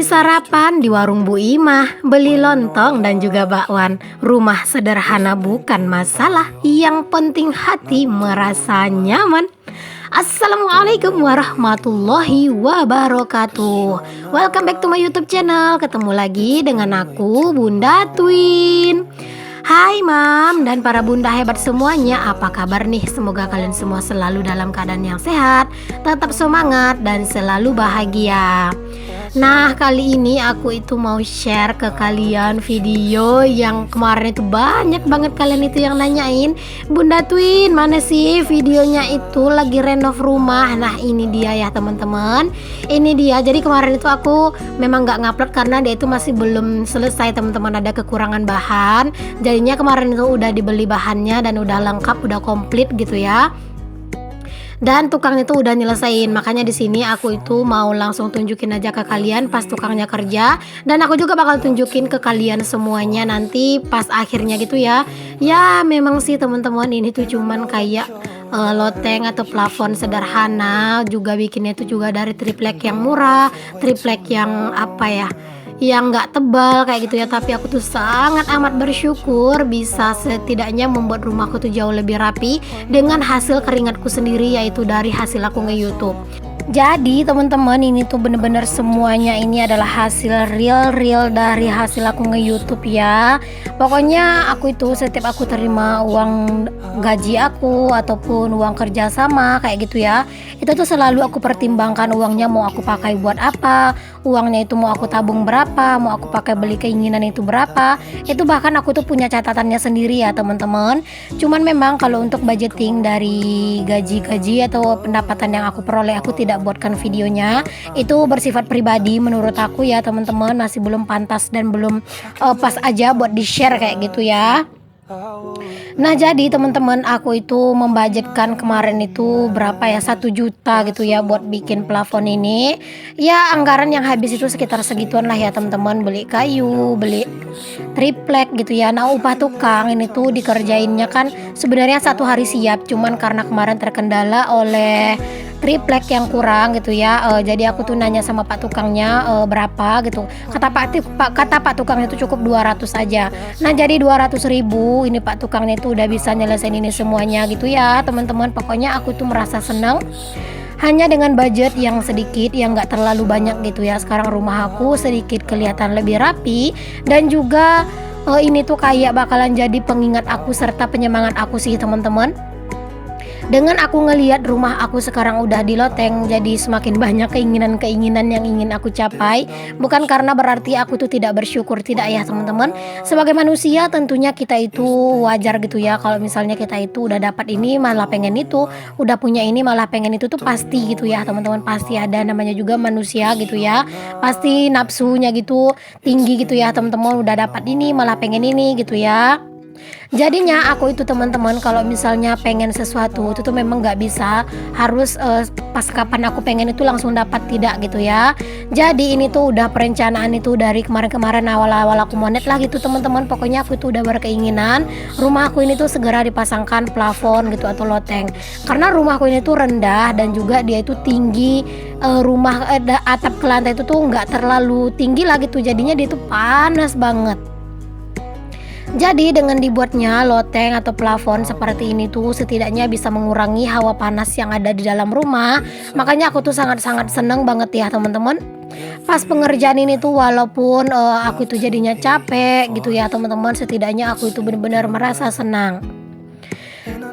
Beli sarapan di warung Bu Imah, beli lontong dan juga bakwan. Rumah sederhana bukan masalah, yang penting hati merasa nyaman. Assalamualaikum warahmatullahi wabarakatuh. Welcome back to my YouTube channel. Ketemu lagi dengan aku, Bunda Twin. Hai Mam dan para bunda hebat semuanya, apa kabar nih? Semoga kalian semua selalu dalam keadaan yang sehat, tetap semangat dan selalu bahagia. Nah, kali ini aku itu mau share ke kalian video yang kemarin itu banyak banget kalian itu yang nanyain, Bunda Twin mana sih videonya itu lagi renov rumah. Nah ini dia ya teman-teman, ini dia. Jadi kemarin itu aku memang gak ngupload karena dia itu masih belum selesai teman-teman, ada kekurangan bahan. Jadinya kemarin itu udah dibeli bahannya dan udah lengkap, udah komplit gitu ya. Dan tukang itu udah nyelesain, makanya di sini aku itu mau langsung tunjukin aja ke kalian pas tukangnya kerja, dan aku juga bakal tunjukin ke kalian semuanya nanti pas akhirnya gitu ya. Ya memang sih teman-teman, ini tuh cuman kayak loteng atau plafon sederhana, juga bikinnya itu juga dari triplek yang murah, triplek yang apa ya, yang nggak tebal kayak gitu ya. Tapi aku tuh sangat amat bersyukur bisa setidaknya membuat rumahku tuh jauh lebih rapi dengan hasil keringatku sendiri, yaitu dari hasil aku nge-YouTube. Jadi teman-teman, ini tuh bener-bener semuanya ini adalah hasil real dari hasil aku nge-YouTube ya. Pokoknya aku itu setiap aku terima uang gaji aku ataupun uang kerja sama kayak gitu ya, itu tuh selalu aku pertimbangkan uangnya mau aku pakai buat apa, uangnya itu mau aku tabung berapa, mau aku pakai beli keinginan itu berapa. Itu bahkan aku tuh punya catatannya sendiri ya teman-teman. Cuman memang kalau untuk budgeting dari gaji atau pendapatan yang aku peroleh, aku tidak buatkan videonya. Itu bersifat pribadi menurut aku ya teman-teman, masih belum pantas dan belum pas aja buat di share kayak gitu ya. Nah jadi teman-teman, aku itu membudgetkan kemarin itu berapa ya, 1 juta gitu ya buat bikin plafon ini. Ya anggaran yang habis itu sekitar segituan lah ya teman-teman, beli kayu, beli triplek gitu ya. Nah upah tukang ini tuh dikerjainnya kan sebenarnya 1 hari siap, cuman karena kemarin terkendala oleh triplek yang kurang gitu ya. Jadi aku tuh nanya sama pak tukangnya berapa gitu. Kata pak tukangnya itu cukup 200 aja. Nah jadi 200.000 ini pak tukangnya itu udah bisa nyelesain ini semuanya gitu ya teman-teman. Pokoknya aku tuh merasa senang hanya dengan budget yang sedikit, yang gak terlalu banyak gitu ya. Sekarang rumah aku sedikit kelihatan lebih rapi, dan juga ini tuh kayak bakalan jadi pengingat aku serta penyemangat aku sih teman-teman. Dengan aku ngelihat rumah aku sekarang udah di loteng, jadi semakin banyak keinginan-keinginan yang ingin aku capai. Bukan karena berarti aku tuh tidak bersyukur, tidak ya teman-teman. Sebagai manusia tentunya kita itu wajar gitu ya, kalau misalnya kita itu udah dapat ini malah pengen itu, udah punya ini malah pengen itu tuh pasti gitu ya teman-teman. Pasti ada, namanya juga manusia gitu ya, pasti nafsunya gitu tinggi gitu ya teman-teman. Udah dapat ini malah pengen ini gitu ya. Jadinya aku itu teman-teman, kalau misalnya pengen sesuatu itu tuh memang nggak bisa harus pas kapan aku pengen itu langsung dapat, tidak gitu ya. Jadi ini tuh udah perencanaan itu dari kemarin-kemarin awal-awal aku monet lah gitu teman-teman. Pokoknya aku itu udah berkeinginan rumah aku ini tuh segera dipasangkan plafon gitu atau loteng, karena rumahku ini tuh rendah dan juga dia itu tinggi. Rumah atap ke lantai itu tuh nggak terlalu tinggi lah gitu, jadinya dia tuh panas banget. Jadi dengan dibuatnya loteng atau plafon seperti ini tuh setidaknya bisa mengurangi hawa panas yang ada di dalam rumah. Makanya aku tuh sangat-sangat seneng banget ya teman-teman. Pas pengerjaan ini tuh walaupun aku itu jadinya capek gitu ya teman-teman, setidaknya aku itu benar-benar merasa senang.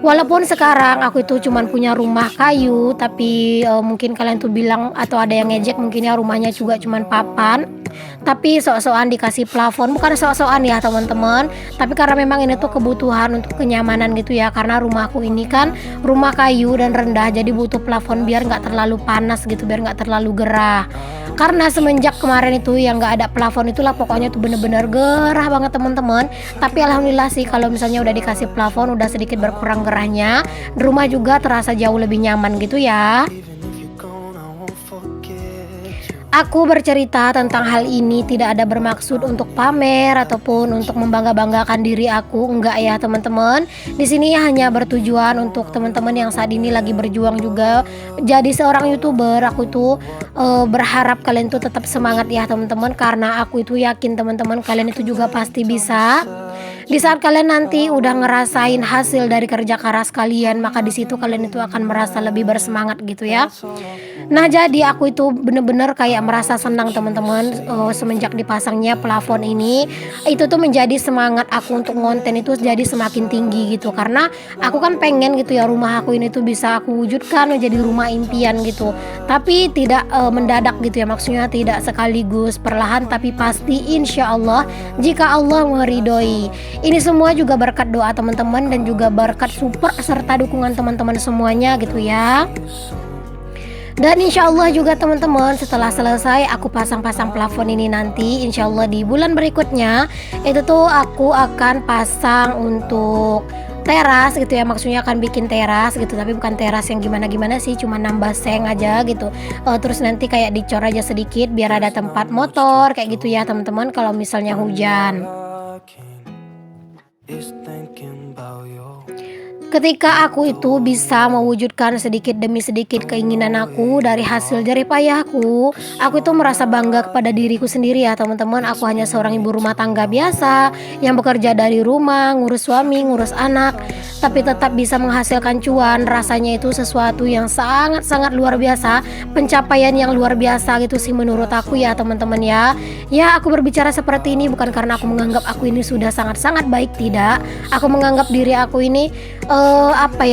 Walaupun sekarang aku itu cuman punya rumah kayu, tapi mungkin kalian tuh bilang atau ada yang ngejek mungkin ya rumahnya juga cuman papan, tapi sok-sokan dikasih plafon. Bukan sok-sokan ya teman-teman, tapi karena memang ini tuh kebutuhan untuk kenyamanan gitu ya. Karena rumahku ini kan rumah kayu dan rendah, jadi butuh plafon biar nggak terlalu panas gitu, biar nggak terlalu gerah. Karena semenjak kemarin itu yang nggak ada plafon itulah pokoknya tuh bener-bener gerah banget teman-teman. Tapi alhamdulillah sih kalau misalnya udah dikasih plafon udah sedikit berkurang gerahnya, rumah juga terasa jauh lebih nyaman gitu ya. Aku bercerita tentang hal ini tidak ada bermaksud untuk pamer ataupun untuk membangga-banggakan diri aku, enggak ya teman-teman. Di sini hanya bertujuan untuk teman-teman yang saat ini lagi berjuang juga jadi seorang YouTuber. Aku itu berharap kalian tuh tetap semangat ya teman-teman, karena aku itu yakin teman-teman kalian itu juga pasti bisa. Di saat kalian nanti udah ngerasain hasil dari kerja keras kalian, maka di situ kalian itu akan merasa lebih bersemangat gitu ya. Nah, jadi aku itu bener-bener kayak merasa senang teman-teman, semenjak dipasangnya plafon ini. Itu tuh menjadi semangat aku untuk konten itu jadi semakin tinggi gitu. Karena aku kan pengen gitu ya rumah aku ini tuh bisa aku wujudkan menjadi rumah impian gitu. Tapi tidak mendadak gitu ya, maksudnya tidak sekaligus, perlahan tapi pasti insya Allah jika Allah meridhoi. Ini semua juga berkat doa teman-teman dan juga berkat support serta dukungan teman-teman semuanya gitu ya. Dan insya Allah juga teman-teman, setelah selesai aku pasang-pasang plafon ini nanti, insya Allah di bulan berikutnya itu tuh aku akan pasang untuk teras gitu ya, maksudnya akan bikin teras gitu, tapi bukan teras yang gimana-gimana sih, cuma nambah seng aja gitu. Terus nanti kayak dicor aja sedikit biar ada tempat motor kayak gitu ya teman-teman kalau misalnya hujan. Ketika aku itu bisa mewujudkan sedikit demi sedikit keinginan aku dari hasil jerih payahku, aku itu merasa bangga kepada diriku sendiri ya teman-teman. Aku hanya seorang ibu rumah tangga biasa yang bekerja dari rumah, ngurus suami, ngurus anak, tapi tetap bisa menghasilkan cuan. Rasanya itu sesuatu yang sangat-sangat luar biasa, pencapaian yang luar biasa gitu sih menurut aku ya teman-teman ya. Ya, aku berbicara seperti ini bukan karena aku menganggap aku ini sudah sangat-sangat baik, tidak. Aku menganggap diri aku ini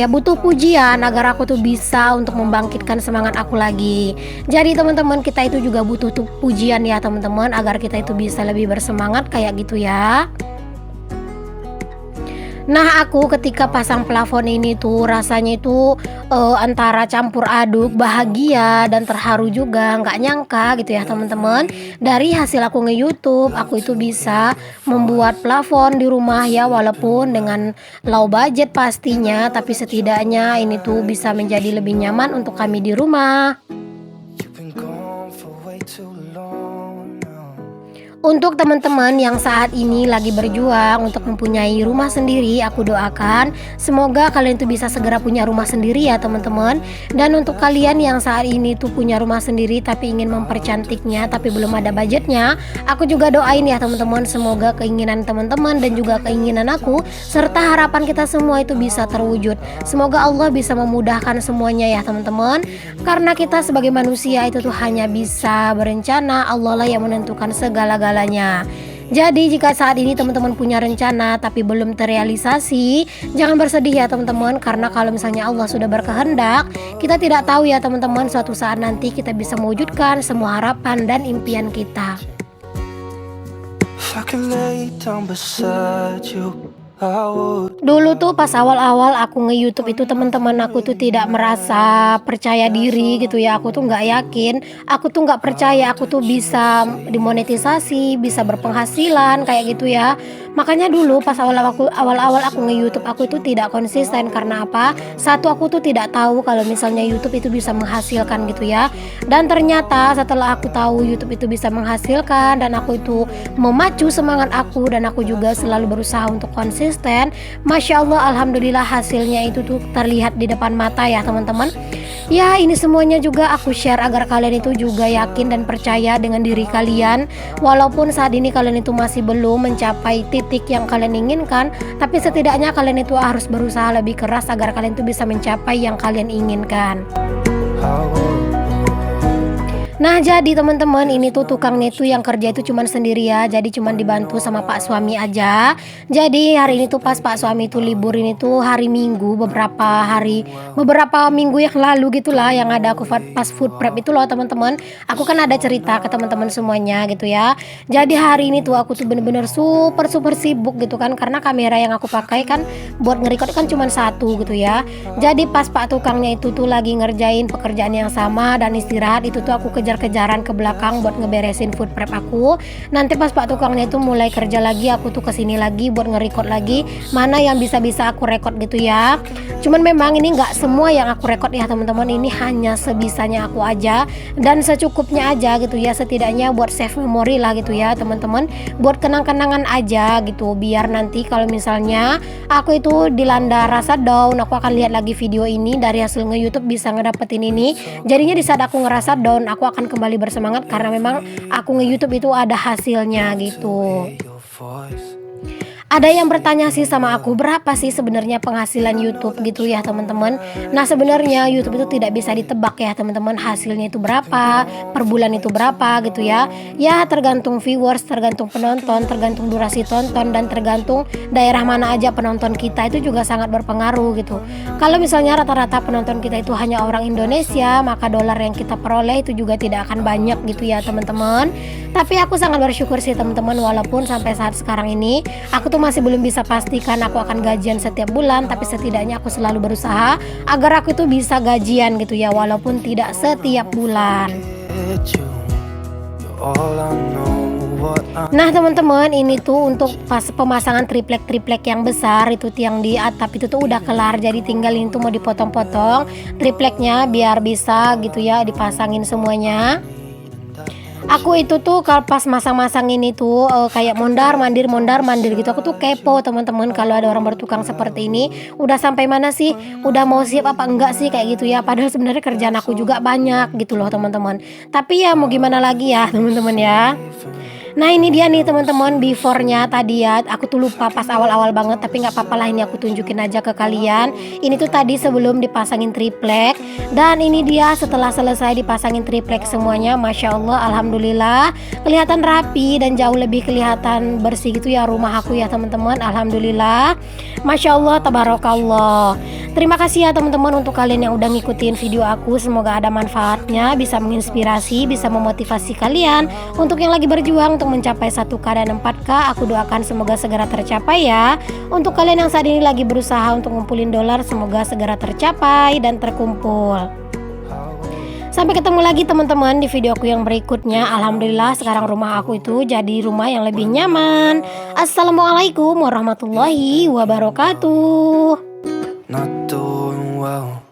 butuh pujian agar aku tuh bisa untuk membangkitkan semangat aku lagi. Jadi teman-teman, kita itu juga butuh tuh pujian ya teman-teman, agar kita itu bisa lebih bersemangat kayak gitu ya. Nah, aku ketika pasang plafon ini tuh rasanya itu antara campur aduk bahagia dan terharu juga, nggak nyangka gitu ya teman-teman. Dari hasil aku nge-YouTube, aku itu bisa membuat plafon di rumah ya, walaupun dengan low budget pastinya, tapi setidaknya ini tuh bisa menjadi lebih nyaman untuk kami di rumah. Untuk teman-teman yang saat ini lagi berjuang untuk mempunyai rumah sendiri, aku doakan semoga kalian tuh bisa segera punya rumah sendiri ya teman-teman. Dan untuk kalian yang saat ini tuh punya rumah sendiri tapi ingin mempercantiknya tapi belum ada budgetnya, aku juga doain ya teman-teman, semoga keinginan teman-teman dan juga keinginan aku serta harapan kita semua itu bisa terwujud. Semoga Allah bisa memudahkan semuanya ya teman-teman. Karena kita sebagai manusia itu tuh hanya bisa berencana, Allah lah yang menentukan segala-galanya. Jadi jika saat ini teman-teman punya rencana tapi belum terrealisasi, jangan bersedih ya teman-teman, karena kalau misalnya Allah sudah berkehendak, kita tidak tahu ya teman-teman, suatu saat nanti kita bisa mewujudkan semua harapan dan impian kita. Dulu tuh pas awal-awal aku nge-YouTube itu teman-teman, aku tuh tidak merasa percaya diri gitu ya. Aku tuh nggak yakin, aku tuh nggak percaya aku tuh bisa dimonetisasi, bisa berpenghasilan kayak gitu ya. Makanya dulu pas awal-awal aku nge-YouTube, aku itu tidak konsisten. Karena apa? Satu, aku tuh tidak tahu kalau misalnya YouTube itu bisa menghasilkan gitu ya. Dan ternyata setelah aku tahu YouTube itu bisa menghasilkan dan aku itu memacu semangat aku, dan aku juga selalu berusaha untuk konsisten, Masya Allah, Alhamdulillah hasilnya itu tuh terlihat di depan mata ya teman-teman. Ya, ini semuanya juga aku share agar kalian itu juga yakin dan percaya dengan diri kalian. Walaupun saat ini kalian itu masih belum mencapai titik yang kalian inginkan, tapi setidaknya kalian itu harus berusaha lebih keras agar kalian itu bisa mencapai yang kalian inginkan. Nah, jadi teman-teman, ini tuh tukangnya itu yang kerja itu cuman sendiri ya. Jadi cuman dibantu sama Pak suami aja. Jadi hari ini tuh pas Pak suami itu libur, ini tuh hari Minggu, beberapa minggu yang lalu gitulah, yang ada aku pas food prep itu loh teman-teman. Aku kan ada cerita ke teman-teman semuanya gitu ya. Jadi hari ini tuh aku tuh bener-bener super sibuk gitu kan, karena kamera yang aku pakai kan buat nge-record kan cuman satu gitu ya. Jadi pas Pak tukangnya itu tuh lagi ngerjain pekerjaan yang sama dan istirahat, itu tuh aku kejar-kejaran ke belakang buat ngeberesin food prep aku. Nanti pas Pak tukangnya itu mulai kerja lagi, aku tuh kesini lagi buat nge-record lagi mana yang bisa-bisa aku record gitu ya. Cuman memang ini nggak semua yang aku record ya teman-teman, ini hanya sebisanya aku aja dan secukupnya aja gitu ya, setidaknya buat save memori lah gitu ya teman-teman, buat kenang-kenangan aja gitu, biar nanti kalau misalnya aku itu dilanda rasa down, aku akan lihat lagi video ini dari hasil nge-YouTube bisa ngedapetin ini. Jadinya di saat aku ngerasa down, aku akan kembali bersemangat karena memang aku nge-YouTube itu ada hasilnya gitu. Ada yang bertanya sih sama aku, berapa sih sebenarnya penghasilan YouTube gitu ya teman-teman. Nah sebenarnya YouTube itu tidak bisa ditebak ya teman-teman, hasilnya itu berapa, per bulan itu berapa gitu ya. Ya tergantung viewers, tergantung penonton, tergantung durasi tonton, dan tergantung daerah mana aja penonton kita, itu juga sangat berpengaruh gitu. Kalau misalnya rata-rata penonton kita itu hanya orang Indonesia, maka dolar yang kita peroleh itu juga tidak akan banyak gitu ya teman-teman. Tapi aku sangat bersyukur sih teman-teman, walaupun sampai saat sekarang ini aku tuh masih belum bisa pastikan aku akan gajian setiap bulan, tapi setidaknya aku selalu berusaha agar aku itu bisa gajian gitu ya, walaupun tidak setiap bulan. Nah teman-teman, ini tuh untuk pas pemasangan triplek yang besar, itu tiang di atap itu tuh udah kelar, jadi tinggal ini tuh mau dipotong-potong tripleknya biar bisa gitu ya dipasangin semuanya. Aku itu tuh kalau pas masang-masang ini tuh kayak mondar mandir gitu. Aku tuh kepo teman-teman, kalau ada orang bertukang seperti ini udah sampai mana sih, udah mau siap apa enggak sih kayak gitu ya. Padahal sebenarnya kerjaan aku juga banyak gitu loh teman-teman. Tapi ya mau gimana lagi ya teman-teman ya. Nah ini dia nih teman-teman before-nya tadi ya, aku tuh lupa pas awal-awal banget, tapi nggak apa-apa lah, ini aku tunjukin aja ke kalian. Ini tuh tadi sebelum dipasangin triplek, dan ini dia setelah selesai dipasangin triplek semuanya. Masya Allah, alhamdulillah kelihatan rapi dan jauh lebih kelihatan bersih gitu ya rumah aku ya teman-teman. Alhamdulillah, Masya Allah, tabarakallah. Terima kasih ya teman-teman untuk kalian yang udah ngikutin video aku, semoga ada manfaatnya, bisa menginspirasi, bisa memotivasi kalian untuk yang lagi berjuang untuk mencapai 1K dan 4K. Aku doakan semoga segera tercapai ya. Untuk kalian yang saat ini lagi berusaha untuk ngumpulin dolar, semoga segera tercapai dan terkumpul. Sampai ketemu lagi teman-teman di video aku yang berikutnya. Alhamdulillah sekarang rumah aku itu jadi rumah yang lebih nyaman. Assalamualaikum warahmatullahi wabarakatuh. Not doing well.